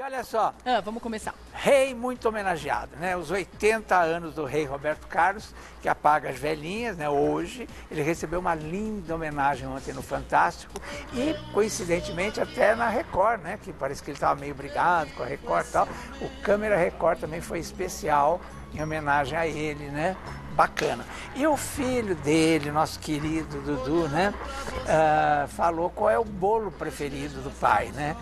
olha só. Vamos começar. Rei muito homenageado, né? Os 80 anos do rei Roberto Carlos, que apaga as velhinhas, né? Hoje, ele recebeu uma linda homenagem ontem no Fantástico e, coincidentemente, até na Record, né? Que parece que ele estava meio brigado com a Record e tal. O Câmera Record também foi especial em homenagem a ele, né? Bacana. E o filho dele, nosso querido Dudu, né? Falou qual é o bolo preferido do pai, né?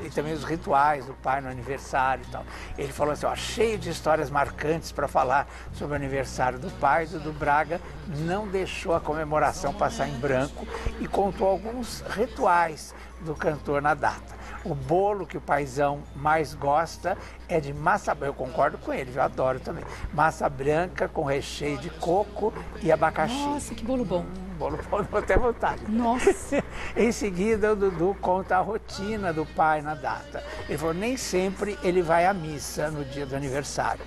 E também os rituais do pai no aniversário e tal. Ele falou assim, ó, cheio de histórias marcantes para falar sobre o aniversário do pai. Dudu Braga não deixou a comemoração passar em branco e contou alguns rituais do cantor na data. O bolo que o paizão mais gosta é de massa branca, eu concordo com ele, eu adoro também. Massa branca com recheio de coco e abacaxi. Nossa, que bolo bom. Bolo bom, vou até vontade. Nossa. Em seguida, o Dudu conta a rotina do pai na data. Ele falou, nem sempre ele vai à missa no dia do aniversário.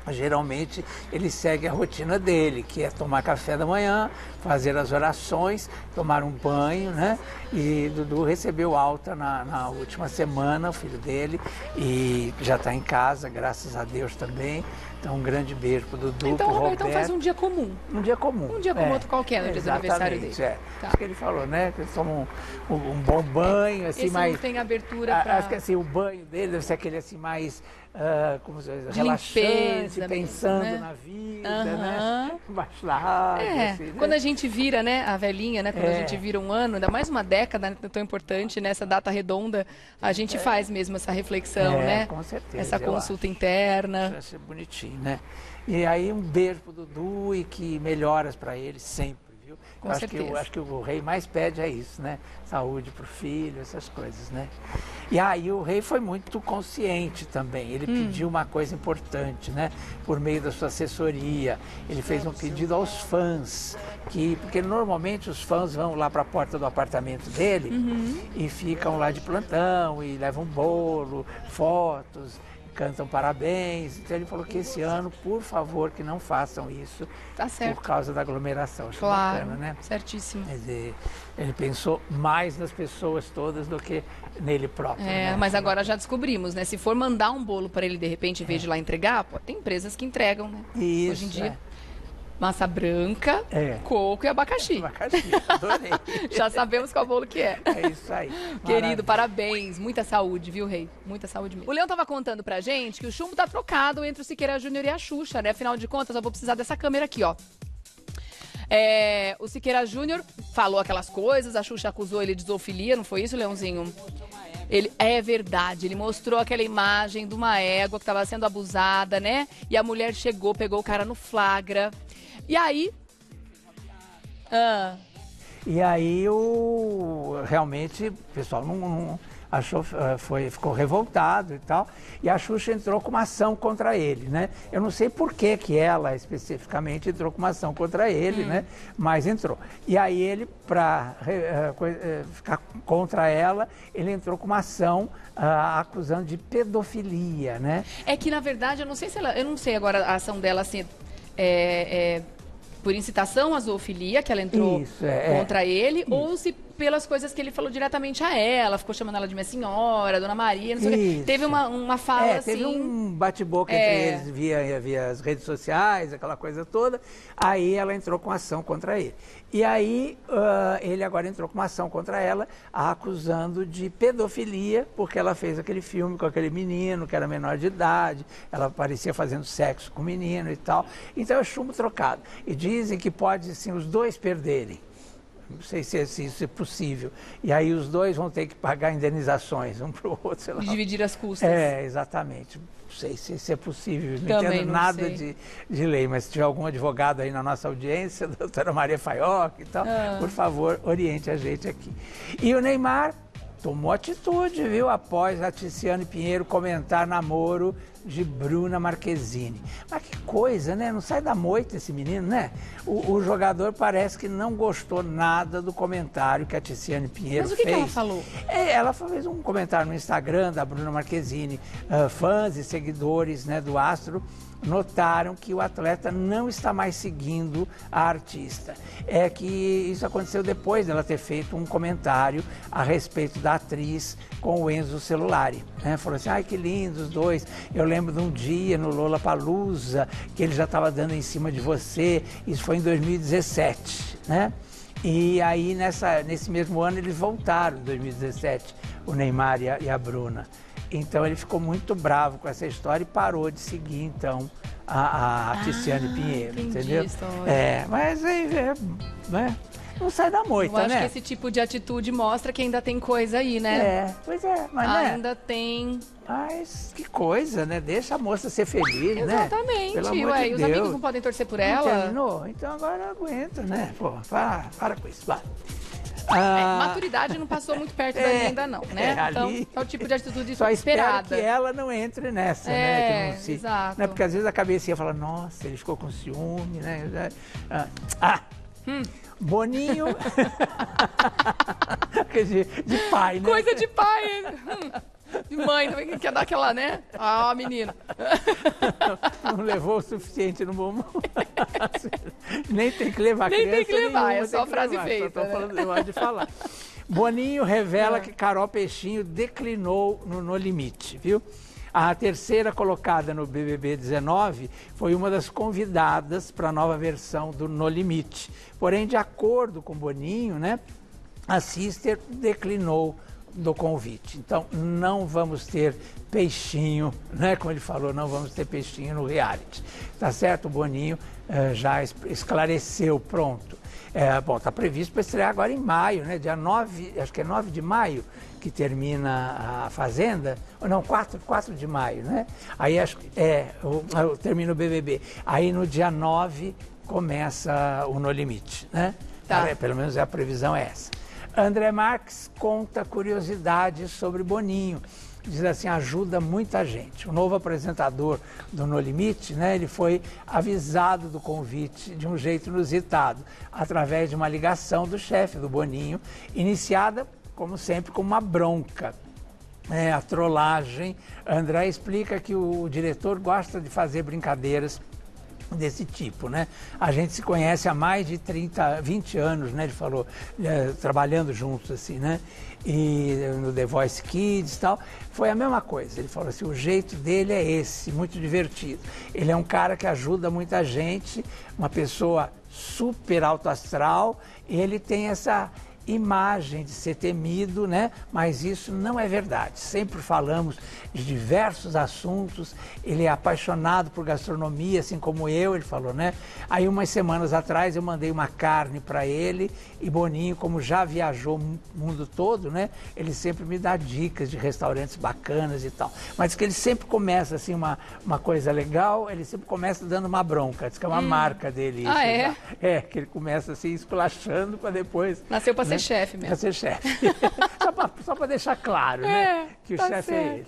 Geralmente ele segue a rotina dele, que é tomar café da manhã, fazer as orações, tomar um banho, né? E Dudu recebeu alta na última semana, o filho dele, e já está em casa, graças a Deus também. Então um grande beijo pro Dudu, então, pro Roberto. Então faz um dia comum. Um dia comum. Um dia como outro qualquer, no dia do aniversário dele. Tá. Acho que ele falou, né? Que eles tomam um bom banho, assim, esse mais... não tem abertura para... Acho que assim, o banho dele deve ser aquele assim mais... como se diz, relaxante, limpeza, pensando mesmo, né? na vida, né? Embaixo da água, assim, né? Quando a gente vira, né, a velhinha, né? Quando a gente vira um ano, ainda mais uma década, né, tão importante, nessa data redonda, a gente faz mesmo essa reflexão, né? Com certeza. Essa consulta interna. Vai ser bonitinho, né? E aí um beijo pro Dudu e que melhoras para ele sempre, viu? Com certeza. Eu acho que o rei mais pede é isso, né? Saúde pro filho, essas coisas, né? E aí o rei foi muito consciente também. Ele pediu uma coisa importante, né? Por meio da sua assessoria. Ele fez um pedido aos fãs, porque normalmente os fãs vão lá para a porta do apartamento dele e ficam lá de plantão e levam bolo, fotos, cantam parabéns. Então ele falou que esse ano, por favor, que não façam isso. Tá certo. Por causa da aglomeração. Acho claro, bacana, né? Certíssimo. Quer dizer, ele pensou mais nas pessoas todas do que nele próprio. Né? Mas agora já descobrimos, né? Se for mandar um bolo para ele, de repente, em vez de ir lá entregar, pô, tem empresas que entregam, né? Isso, hoje em dia. Massa branca, coco e abacaxi. Abacaxi, adorei. Já sabemos qual bolo que é. É isso aí. Querido, parabéns. Muita saúde, viu, Rei? Muita saúde mesmo. O Leão tava contando pra gente que o chumbo tá trocado entre o Siqueira Júnior e a Xuxa, né? Afinal de contas, eu vou precisar dessa câmera aqui, ó. O Siqueira Júnior falou aquelas coisas, a Xuxa acusou ele de zoofilia, não foi isso, Leãozinho? É verdade, ele mostrou aquela imagem de uma égua que estava sendo abusada, né? E a mulher chegou, pegou o cara no flagra. E aí... E aí realmente o pessoal não achou, ficou revoltado e tal, e a Xuxa entrou com uma ação contra ele, né? Eu não sei por que ela especificamente entrou com uma ação contra ele, né? Mas entrou. E aí ele, para ficar contra ela, ele entrou com uma ação acusando de pedofilia, né? É que, na verdade, eu não sei se ela... Eu não sei agora a ação dela, assim... por incitação à zoofilia, que ela entrou contra ele, ou se pelas coisas que ele falou diretamente a ela, ficou chamando ela de minha senhora, Dona Maria, não sei o quê. Teve uma fala assim... Teve um bate-boca entre eles via as redes sociais, aquela coisa toda, aí ela entrou com ação contra ele. E aí ele agora entrou com uma ação contra ela, a acusando de pedofilia, porque ela fez aquele filme com aquele menino que era menor de idade, ela parecia fazendo sexo com o menino e tal. Então é chumbo trocado. E dizem que pode, assim, os dois perderem. Não sei se isso é possível. E aí os dois vão ter que pagar indenizações um para o outro, sei lá. Dividir as custas. Exatamente. Não sei se isso é possível. Não entendo nada de lei, mas se tiver algum advogado aí na nossa audiência, a doutora Maria Faioc e tal, por favor, oriente a gente aqui. E o Neymar tomou atitude, viu? Após a Tiziane Pinheiro comentar namoro de Bruna Marquezine. Mas que coisa, né? Não sai da moita esse menino, né? O jogador parece que não gostou nada do comentário que a Tiziane Pinheiro fez. Mas o que ela falou? Ela fez um comentário no Instagram da Bruna Marquezine. Fãs e seguidores, né, do astro notaram que o atleta não está mais seguindo a artista. É que isso aconteceu depois dela ter feito um comentário a respeito da atriz com o Enzo Celulari, né? Falou assim, ai que lindos os dois, eu lembro de um dia no Lollapalooza que ele já estava dando em cima de você, isso foi em 2017, né? E aí nesse mesmo ano eles voltaram, em 2017, o Neymar e a Bruna. Então ele ficou muito bravo com essa história e parou de seguir então a Tiziane Pinheiro, entendeu? Mas né? Não sai da moita, né? Eu acho que esse tipo de atitude mostra que ainda tem coisa aí, né? Pois é, mas ainda tem. Mas que coisa, né? Deixa a moça ser feliz, exatamente, né? Ué, e os amigos não podem torcer por ela? Terminou? Então agora aguenta, né? Pô, para com isso, vai. Maturidade não passou muito perto dali ainda não, né? Então, é o tipo de atitude só esperada. Espero que ela não entre nessa, né? Que não exato. Né? Porque às vezes a cabecinha fala, nossa, ele ficou com ciúme, né? Boninho... de pai, né? Coisa de pai. De mãe também, que quer dar aquela, né? menino. Não levou o suficiente no bumbum. Nem tem que levar criança. Nem tem que levar, nenhuma, é só frase feita. Só tô falando, eu gosto de falar. Boninho revela que Carol Peixinho declinou no Limite, viu? A terceira colocada no BBB 19 foi uma das convidadas para a nova versão do No Limite. Porém, de acordo com Boninho, né, a Sister declinou do convite. Então, não vamos ter peixinho, né? Como ele falou, não vamos ter peixinho no reality. Tá certo? O Boninho já esclareceu, pronto. Bom, tá previsto para estrear agora em maio, né? Dia 9, acho que é 9 de maio que termina a Fazenda, ou não, 4 de maio, né? Aí acho que termina o BBB. Aí no dia 9 começa o No Limite, né? Tá. Pelo menos a previsão é essa. André Marques conta curiosidades sobre Boninho. Diz assim, ajuda muita gente. O novo apresentador do No Limite, né, ele foi avisado do convite de um jeito inusitado, através de uma ligação do chefe do Boninho, iniciada, como sempre, com uma bronca. A trollagem. André explica que o diretor gosta de fazer brincadeiras desse tipo, né? A gente se conhece há mais de 20 anos, né? Ele falou, trabalhando juntos, assim, né? E no The Voice Kids e tal, foi a mesma coisa. Ele falou assim, o jeito dele é esse, muito divertido. Ele é um cara que ajuda muita gente, uma pessoa super alto astral, e ele tem essa imagem de ser temido, né? Mas isso não é verdade. Sempre falamos de diversos assuntos. Ele é apaixonado por gastronomia, assim como eu, ele falou, né? Aí umas semanas atrás eu mandei uma carne para ele e Boninho, como já viajou o mundo todo, né? Ele sempre me dá dicas de restaurantes bacanas e tal. Mas que ele sempre começa assim uma coisa legal, ele sempre começa dando uma bronca. Diz que é uma marca dele. Isso, que ele começa assim esculachando para depois. Nasceu para ser chefe mesmo. Para ser chefe. só para deixar claro, né? Que o chefe é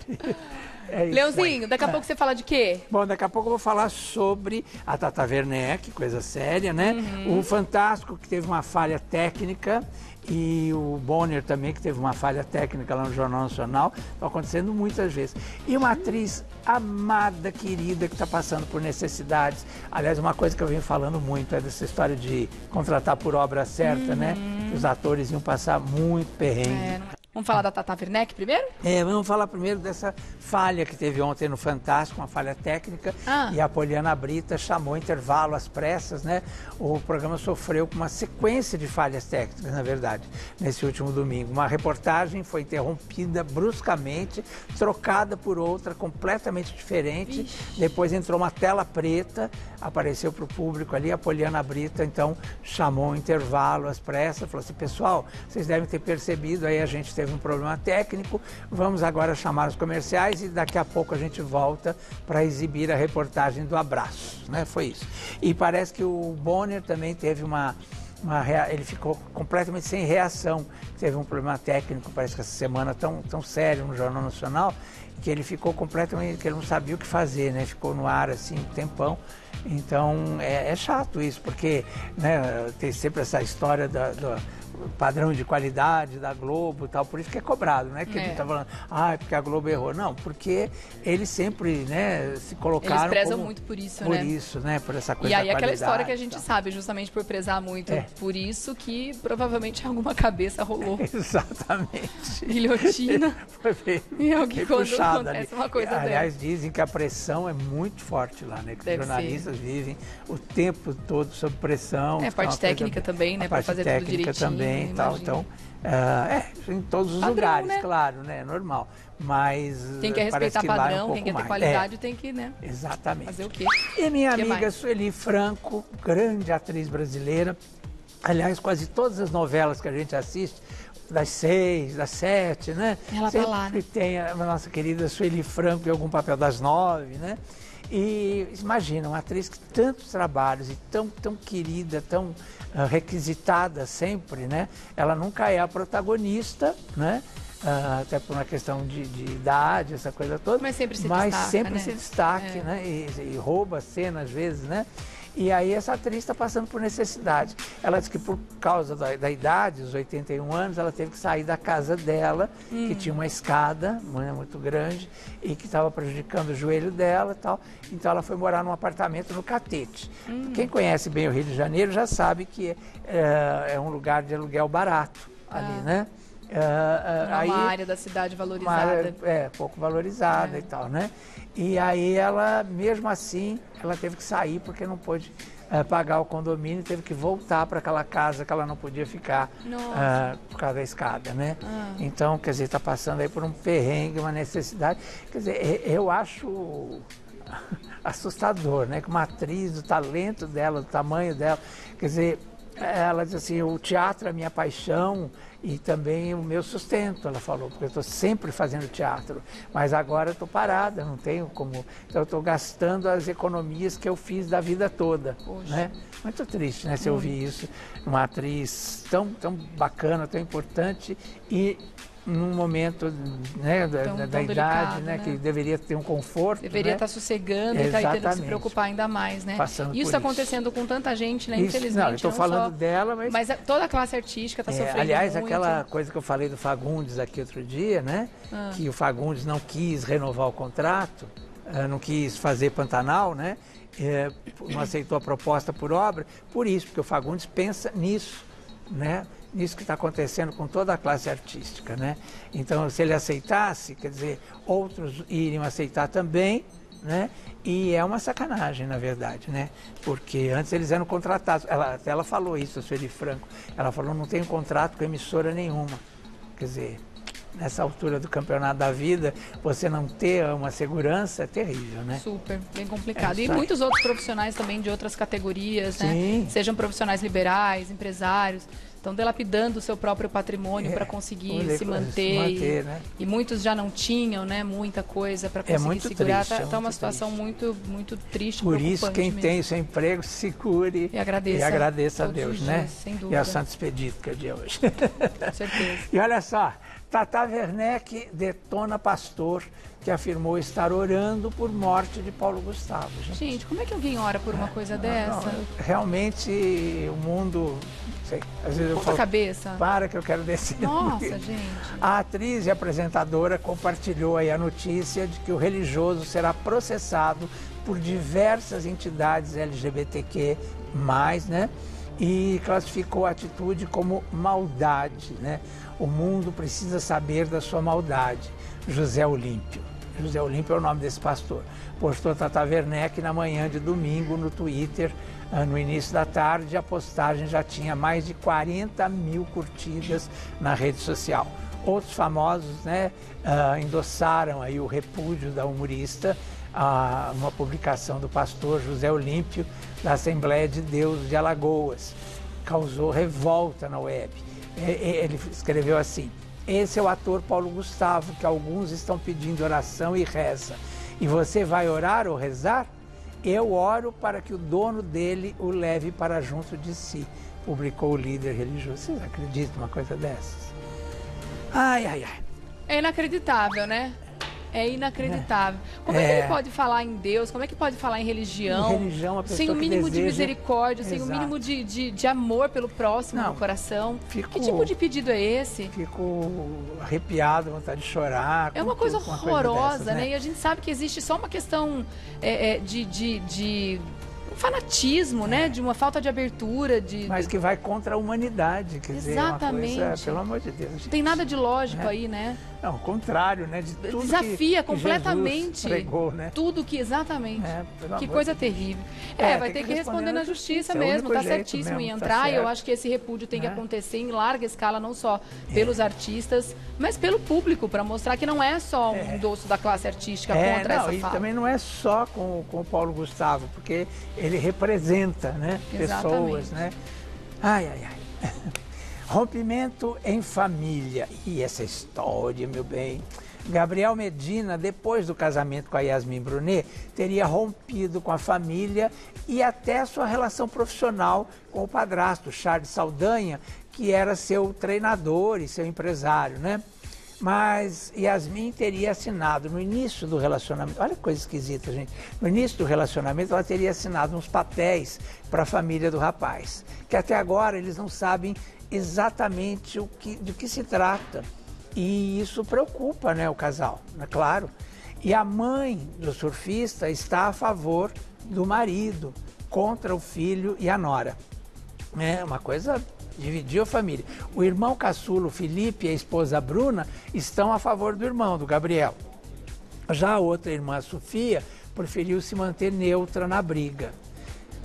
ele. Leãozinho, daqui a pouco você fala de quê? Bom, daqui a pouco eu vou falar sobre a Tata Werneck, coisa séria, né? O Fantástico, que teve uma falha técnica, e o Bonner também, que teve uma falha técnica lá no Jornal Nacional. Está acontecendo muitas vezes. E uma atriz amada, querida, que está passando por necessidades. Aliás, uma coisa que eu venho falando muito é dessa história de contratar por obra certa, né? Que os atores iam passar muito perrengue. Vamos falar da Tata Werneck primeiro? Vamos falar primeiro dessa falha que teve ontem no Fantástico, uma falha técnica, e a Poliana Brita chamou intervalo às pressas, né? O programa sofreu com uma sequência de falhas técnicas, na verdade, nesse último domingo. Uma reportagem foi interrompida bruscamente, trocada por outra completamente diferente. Ixi. Depois entrou uma tela preta, apareceu para o público ali, a Poliana Brita, então, chamou um intervalo às pressas, falou assim, pessoal, vocês devem ter percebido, aí a gente teve um problema técnico, vamos agora chamar os comerciais e daqui a pouco a gente volta para exibir a reportagem do abraço, né? Foi isso. E parece que o Bonner também teve ele ficou completamente sem reação, teve um problema técnico, parece que essa semana tão sério no Jornal Nacional, que ele ficou completamente, que ele não sabia o que fazer, né? Ficou no ar assim um tempão. Então é chato isso, porque, né, tem sempre essa história padrão de qualidade da Globo e tal, por isso que é cobrado, não é que a gente tá falando, é porque a Globo errou. Não, porque eles sempre, né, se colocaram eles prezam como, muito por isso, por né? isso, né, por essa coisa e aí da aquela qualidade, história que a gente sabe, justamente por prezar muito por isso, que provavelmente alguma cabeça rolou. Exatamente. Guilhotina. Foi bem, E alguém quando acontece ali. uma coisa Aliás, dizem que a pressão é muito forte lá, né? Que os jornalistas vivem o tempo todo sob pressão. A parte técnica também, né? Para fazer tudo direitinho. Também, tal. Então, em todos os padrão, lugares, né? Claro, né? Normal. Mas quem quer respeitar padrão, quem quer ter qualidade, tem que, né? Exatamente. Fazer o quê? E minha amiga Sueli Franco, grande atriz brasileira. Aliás, quase todas as novelas que a gente assiste, das 6, das 7, né? Ela sempre tá lá, né? tem a nossa querida Sueli Franco em algum papel das 9, né? E imagina, uma atriz que tantos trabalhos e tão querida, tão requisitada sempre, né? Ela nunca é a protagonista, né? Até por uma questão de idade, essa coisa toda. Mas sempre se destaca, né? E rouba a cena às vezes, né? E aí essa atriz está passando por necessidade. Ela disse que por causa da idade, os 81 anos, ela teve que sair da casa dela, que tinha uma escada muito grande e que estava prejudicando o joelho dela e tal. Então ela foi morar num apartamento no Catete. Quem conhece bem o Rio de Janeiro já sabe que é um lugar de aluguel barato ali, né? Uma área da cidade valorizada. Pouco valorizada e tal, né? E aí ela, mesmo assim, ela teve que sair porque não pôde pagar o condomínio, teve que voltar para aquela casa que ela não podia ficar por causa da escada, né? Então, quer dizer, está passando aí por um perrengue, uma necessidade. Quer dizer, eu acho assustador, né? Que uma atriz, do talento dela, do tamanho dela, quer dizer, ela diz assim, o teatro é a minha paixão e também o meu sustento, ela falou, porque eu estou sempre fazendo teatro, mas agora eu estou parada, não tenho como, então eu estou gastando as economias que eu fiz da vida toda, né? Muito triste, né, se ouvir isso, uma atriz tão bacana, tão importante e num momento, né, da idade, delicado, né, que deveria ter um conforto. Deveria estar sossegando e tendo que se preocupar ainda mais, né? Isso está acontecendo com tanta gente, né? Infelizmente. Não, eu estou falando dela, mas toda a classe artística está sofrendo aliás, muito. Aquela coisa que eu falei do Fagundes aqui outro dia, né? Que o Fagundes não quis renovar o contrato, não quis fazer Pantanal, né? Não aceitou a proposta por obra, por isso, porque o Fagundes pensa nisso, né? Nisso que está acontecendo com toda a classe artística, né? Então, se ele aceitasse, quer dizer, outros iriam aceitar também, né? E é uma sacanagem, na verdade, né? Porque antes eles eram contratados. Ela falou isso, a Sueli Franco. Ela falou, não tenho contrato com emissora nenhuma. Quer dizer, nessa altura do campeonato da vida, você não ter uma segurança é terrível, né? Super, bem complicado. E muitos outros profissionais também de outras categorias, né? Sejam profissionais liberais, empresários, estão dilapidando o seu próprio patrimônio para conseguir se manter. Né? E muitos já não tinham, né, muita coisa para conseguir segurar. Está uma situação muito triste, por isso, quem mesmo. Tem seu emprego, segure e agradeça a Deus, dias, né? Sem dúvida. E a Santo Expedito, que é de hoje. Com certeza. E olha só, Tata Werneck detona pastor que afirmou estar orando por morte de Paulo Gustavo. Gente, como é que alguém ora por uma coisa dessa? Realmente, o mundo... Sei, às vezes eu falo, cabeça. Para que eu quero descer. Nossa, gente. A atriz e apresentadora compartilhou aí a notícia de que o religioso será processado por diversas entidades LGBTQ+, né? E classificou a atitude como maldade, né? O mundo precisa saber da sua maldade. José Olímpio. José Olímpio é o nome desse pastor. Postou Tata Werneck na manhã de domingo no Twitter, no início da tarde. A postagem já tinha mais de 40 mil curtidas na rede social. Outros famosos, né, endossaram aí o repúdio da humorista a uma publicação do pastor José Olímpio da Assembleia de Deus de Alagoas. Causou revolta na web. Ele escreveu assim: esse é o ator Paulo Gustavo, que alguns estão pedindo oração e reza. E você vai orar ou rezar? Eu oro para que o dono dele o leve para junto de si, publicou o líder religioso. Vocês acreditam numa coisa dessas? Ai, ai, ai. É inacreditável, né? É inacreditável. Como é que ele pode falar em Deus? Como é que pode falar em religião? Em religião, a pessoa sem o mínimo de misericórdia, Exato. sem o mínimo de amor pelo próximo no coração. Que tipo de pedido é esse? Fico arrepiado, vontade de chorar. É uma coisa horrorosa, dessas, né? E a gente sabe que existe só uma questão de um fanatismo, né? De uma falta de abertura. Mas que vai contra a humanidade, quer dizer, exatamente. Uma coisa, pelo amor de Deus. Não tem nada de lógico aí, né? Não, o contrário, né? De tudo desafia que completamente Jesus pregou, né? tudo que, exatamente. Que coisa terrível. Vai ter que responder na justiça é mesmo, tá certíssimo em entrar. Eu acho que esse repúdio tem que acontecer em larga escala, não só pelos artistas, mas pelo público, para mostrar que não é só um endosso da classe artística contra essa e fala. também não é só com o Paulo Gustavo, porque ele representa, né? Pessoas, né? Ai. Rompimento em família. E essa história, meu bem. Gabriel Medina, depois do casamento com a Yasmin Brunet, teria rompido com a família e até a sua relação profissional com o padrasto, Charles Saldanha, que era seu treinador e seu empresário, né? Mas Yasmin teria assinado no início do relacionamento, olha que coisa esquisita, gente. No início do relacionamento, ela teria assinado uns papéis para a família do rapaz, que até agora eles não sabem exatamente de que se trata. E isso preocupa, né, o casal, é claro. E a mãe do surfista está a favor do marido, contra o filho e a nora. É uma coisa... Dividiu a família. O irmão caçulo Felipe e a esposa Bruna estão a favor do irmão, do Gabriel. Já a outra irmã, Sofia, preferiu se manter neutra na briga.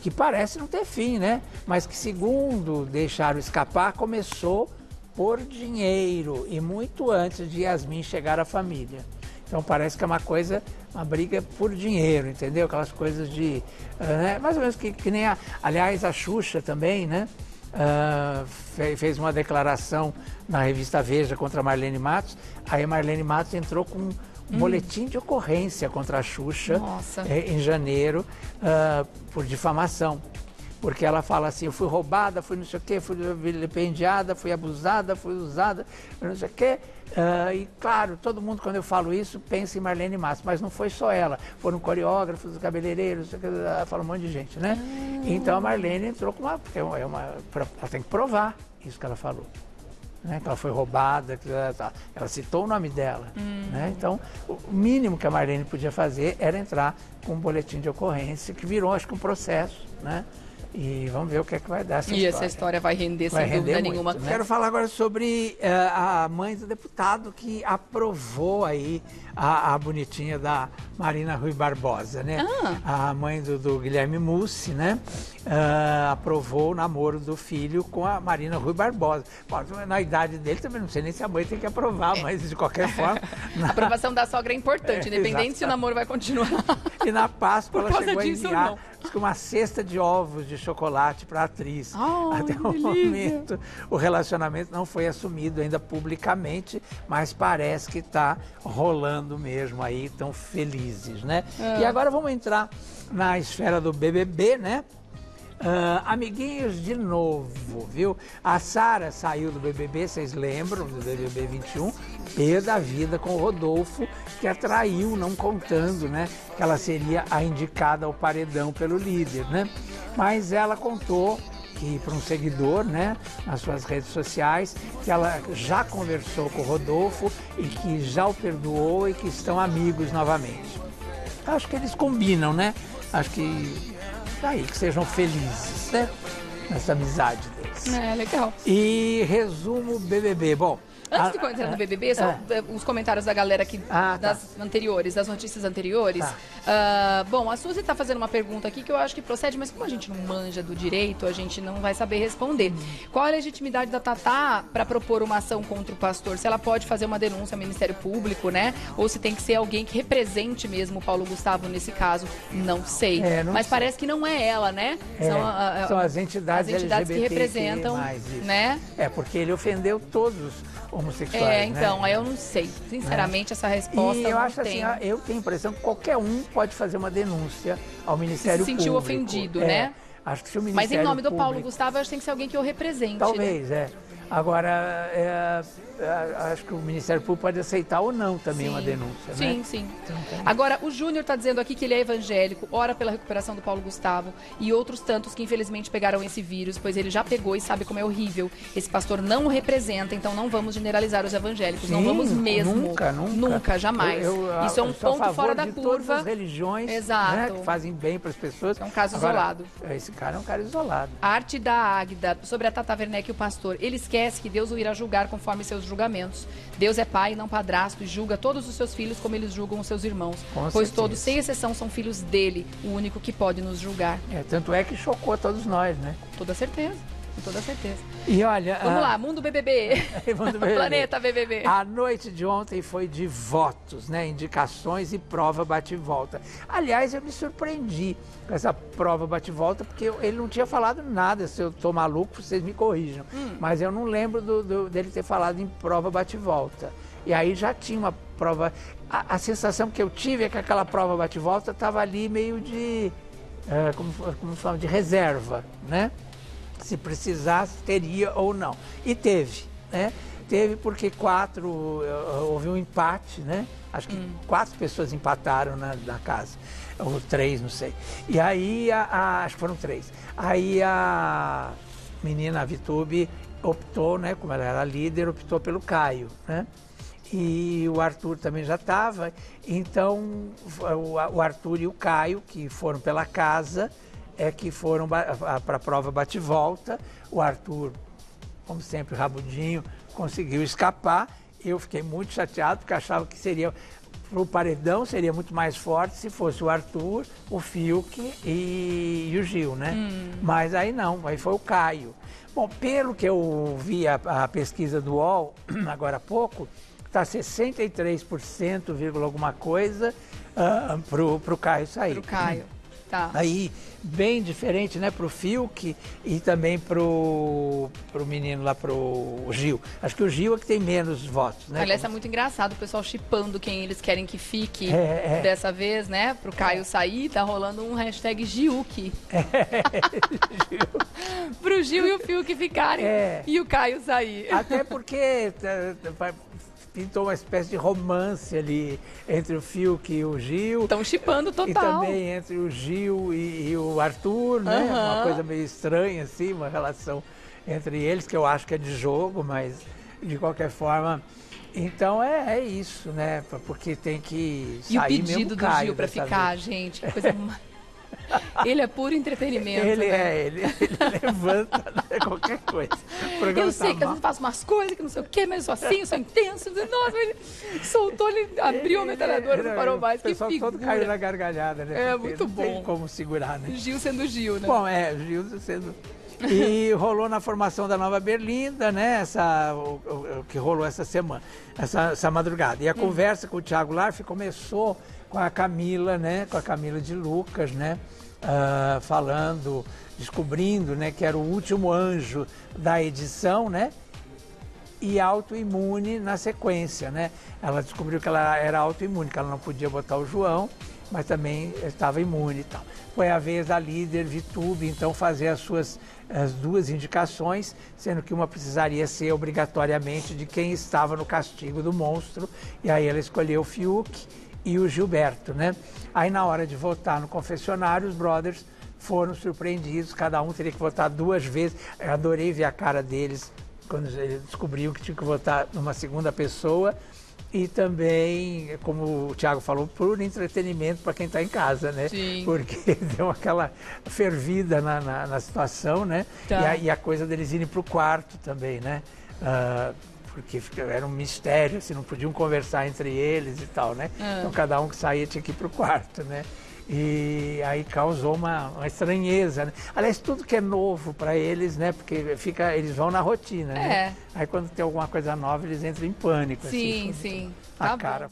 Que parece não ter fim, né? Mas que, segundo deixaram escapar, começou por dinheiro e muito antes de Yasmin chegar à família. Então parece que é uma briga por dinheiro, entendeu? Aquelas coisas de... mais ou menos que nem aliás, a Xuxa também, né? Fez uma declaração na revista Veja contra a Marlene Matos. Aí a Marlene Matos entrou com um boletim de ocorrência contra a Xuxa em janeiro por difamação. Porque ela fala assim, eu fui roubada, fui não sei o quê, fui vilipendiada, fui abusada, fui usada, não sei o quê. E claro, todo mundo quando eu falo isso pensa em Marlene Matos, mas não foi só ela, foram coreógrafos, cabeleireiros, fala um monte de gente, né? Então a Marlene entrou com porque ela tem que provar isso que ela falou. Né, que ela foi roubada, que ela citou o nome dela. Né? Então, o mínimo que a Marlene podia fazer era entrar com um boletim de ocorrência, que virou, acho que, um processo. Né? E vamos ver o que é que vai dar essa história. E essa história vai render, sem dúvida nenhuma. Né? Quero falar agora sobre a mãe do deputado que aprovou aí a bonitinha da Marina Rui Barbosa, né? A mãe do Guilherme Mussi, né? Aprovou o namoro do filho com a Marina Rui Barbosa. Bom, na idade dele também não sei nem se a mãe tem que aprovar, mas de qualquer forma... A aprovação da sogra é importante, independente se o namoro vai continuar. E na Páscoa ela chegou a enviar uma cesta de ovos de chocolate para a atriz. Até o momento, o relacionamento não foi assumido ainda publicamente, mas parece que está rolando mesmo aí, tão felizes, né? E agora vamos entrar na esfera do BBB, né? Amiguinhos de novo, viu? A Sara saiu do BBB, vocês lembram, do BBB 21, pé da vida com o Rodolfo, que a traiu, não contando, né? Que ela seria a indicada ao paredão pelo líder, né? Mas ela contou que para um seguidor, né, nas suas redes sociais, que ela já conversou com o Rodolfo e que já o perdoou e que estão amigos novamente. Acho que eles combinam, né? Acho que daí que sejam felizes, né? Nessa amizade deles. Legal. E resumo BBB. Bom, antes de entrar no BBB, só os comentários da galera aqui das notícias anteriores. Bom, a Suzy tá fazendo uma pergunta aqui que eu acho que procede, mas como a gente não manja do direito, a gente não vai saber responder. Qual a legitimidade da Tatá para propor uma ação contra o pastor? Se ela pode fazer uma denúncia ao Ministério Público, né? Ou se tem que ser alguém que represente mesmo o Paulo Gustavo nesse caso, não sei. Mas parece que não é ela, né? São as entidades que representam, né? Porque ele ofendeu todos homossexuais, então, né? eu não sei. Sinceramente, essa resposta eu não acho tem. assim, eu tenho a impressão que qualquer um pode fazer uma denúncia ao Ministério Público. Se sentiu ofendido, né? Acho que se o Ministério Mas em nome do Público... Paulo Gustavo, acho que tem que ser alguém que o represente, Talvez, né? Agora, acho que o Ministério Público pode aceitar ou não também uma denúncia, sim, né? Sim. Então, agora, o Júnior está dizendo aqui que ele é evangélico, ora pela recuperação do Paulo Gustavo e outros tantos que infelizmente pegaram esse vírus, pois ele já pegou e sabe como é horrível. Esse pastor não o representa, então não vamos generalizar os evangélicos, sim, não vamos mesmo. Nunca, jamais. Isso é um ponto fora da curva. Todas as religiões, né, que fazem bem para as pessoas. É um caso isolado. Esse cara é um cara isolado. A arte da Águida, sobre a Tata Werneck e o pastor. Ele esquece que Deus o irá julgar conforme seus julgamentos. Deus é pai, não padrasto, e julga todos os seus filhos como eles julgam os seus irmãos. Pois todos, sem exceção, são filhos dele, o único que pode nos julgar. Tanto é que chocou a todos nós, né? Com toda certeza. Com toda certeza. E olha... Vamos lá, Mundo BBB. Mundo BBB. Planeta BBB. A noite de ontem foi de votos, né? Indicações e prova bate-volta. Aliás, eu me surpreendi com essa prova bate-volta, porque ele não tinha falado nada. Se eu tô maluco, vocês me corrijam. Mas eu não lembro dele ter falado em prova bate-volta. E aí já tinha uma prova... A sensação que eu tive é que aquela prova bate-volta estava ali meio de... como fala? De reserva, né? Se precisasse, teria ou não. E teve, né? Teve porque houve um empate, né? Acho que 4 pessoas empataram na casa, ou 3, não sei. E aí, acho que foram 3. Aí a menina, a Vitube, optou, né? Como ela era líder, optou pelo Caio, né? E o Arthur também já estava. Então, o Arthur e o Caio, que foram pela casa, que foram para a prova bate-volta. O Arthur, como sempre, rabudinho, conseguiu escapar. Eu fiquei muito chateado, porque achava que seria, para o paredão, seria muito mais forte se fosse o Arthur, o Fiuk e o Gil, né? Mas aí não, aí foi o Caio. Bom, pelo que eu vi a pesquisa do UOL, agora há pouco, está 63%, alguma coisa, para o Caio sair. Para o Caio. Tá. Aí, bem diferente, né, pro Fiuk e também pro menino lá, pro Gil. Acho que o Gil é que tem menos votos, né? Aliás, é muito engraçado o pessoal chipando quem eles querem que fique dessa vez, né? Pro Caio sair, tá rolando um hashtag Giuk. Pro Gil e o Fiuk ficarem e o Caio sair. Até porque... pintou uma espécie de romance ali entre o Fiuk e o Gil. Estão chipando total. E também entre o Gil e o Arthur, né? Uma coisa meio estranha, assim, uma relação entre eles, que eu acho que é de jogo, mas de qualquer forma... Então é isso, né? Porque tem que sair mesmo. E o pedido do Gil para ficar, gente, que coisa... Ele é puro entretenimento. Ele né? ele levanta, né, qualquer coisa. Eu sei que às vezes faço umas coisas que não sei o quê, mas eu sou assim, eu sou intenso. Nossa, ele soltou, ele abriu a metralhadora, não parou mais. Que figura. Todo caiu na gargalhada, né? É, muito bom. Não tem como segurar, né? Gil sendo Gil, né? Bom, Gil sendo... E rolou na formação da Nova Berlinda, né? O que rolou essa semana, essa madrugada. E a conversa com o Thiago Life começou com a Camila, né? Com a Camila de Lucas, né? Falando, descobrindo, né? Que era o último anjo da edição, né? E autoimune na sequência, né? Ela descobriu que ela era autoimune, que ela não podia botar o João, mas também estava imune e tal. Foi a vez da líder Vitube, então, fazer as 2 indicações, sendo que uma precisaria ser obrigatoriamente de quem estava no castigo do monstro, e aí ela escolheu o Fiuk e o Gilberto, né? Aí na hora de votar no confessionário, os brothers foram surpreendidos, cada um teria que votar 2 vezes. Eu adorei ver a cara deles quando eles descobriram que tinham que votar numa segunda pessoa. E também, como o Thiago falou, por entretenimento para quem está em casa, né? Sim. Porque deu aquela fervida na situação, né? Tá. E a coisa deles irem para o quarto também, né? Porque era um mistério, assim, não podiam conversar entre eles e tal, né? Então cada um que saía tinha que ir para o quarto, né? E aí causou uma estranheza, né? Aliás, tudo que é novo para eles, né? Porque eles vão na rotina, né? Aí quando tem alguma coisa nova, eles entram em pânico. Sim, assim, sim. A cara